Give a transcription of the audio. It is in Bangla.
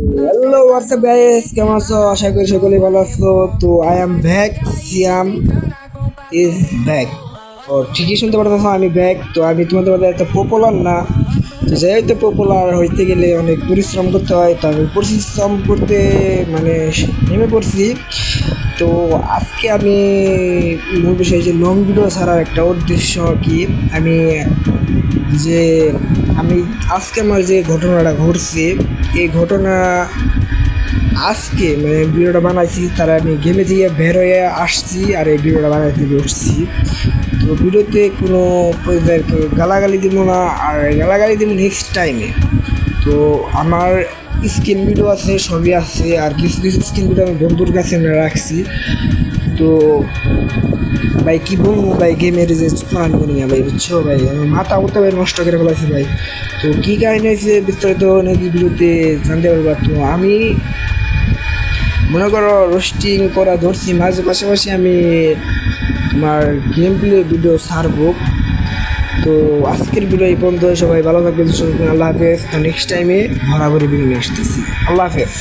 হ্যালো হোয়াটসঅ্যাপ গাইস, কেমন আছো? আশা করি সকলেই ভালো আছো। তো I am back, Siam is back. ও ঠিকই শুনতে পারতেছো, আমি ব্যাক। তো আমি তোমাদের মধ্যে এত পপুলার না, তো যেহেতু পপুলার হইতে গেলে অনেক পরিশ্রম করতে হয়, তো আমি পরিশ্রম করতে মানে নেমে পড়ছি। তো আজকে আমি মূল বিষয় যে লং ভিডিও ছাড়ার একটা উদ্দেশ্য কি, আমি যে আমি আজকে আমার যে ঘটনাটা ঘটছে, এই ঘটনা আজকে মানে ভিডিওটা বানাইছি, তারা আমি গেমে দিয়ে বের হয়ে আসছি আর এই ভিডিওটা বানাইতে বসছি। তো ভিডিওতে কোনো গালাগালি দিব না, আর গালাগালি দিব নেক্সট টাইমে। তো আমার স্ক্রিন ভিডিও আছে, সবই আছে, আর কিছু কিছু স্ক্রিন ভিডিও আমি বন্ধুর কাছে আমি রাখছি। তো ভাই কি বলবো ভাই, গেমের যে চুপানি করি না ভাই, বুঝছো ভাই, আমার মাথা উঠতে ভাই নষ্ট করে ফেলাইছে ভাই। তো কী কাহিনী হয়েছে বিস্তারিত নাকি ভিডিওতে জানতে পারবা। তো আমি মনে করো রোস্টিং করা ধরছি, মাঝে পাশাপাশি আমি তোমার গেম প্লে ভিডিও ছাড়বো। তো আজকের ভিডিও এই পর্যন্ত, সবাই ভালো থাকবেন, আল্লাহ হাফেজ। তো নেক্সট টাইমে ভরাভরি ভিডিও নিয়ে আসতেছি। আল্লাহ হাফেজ।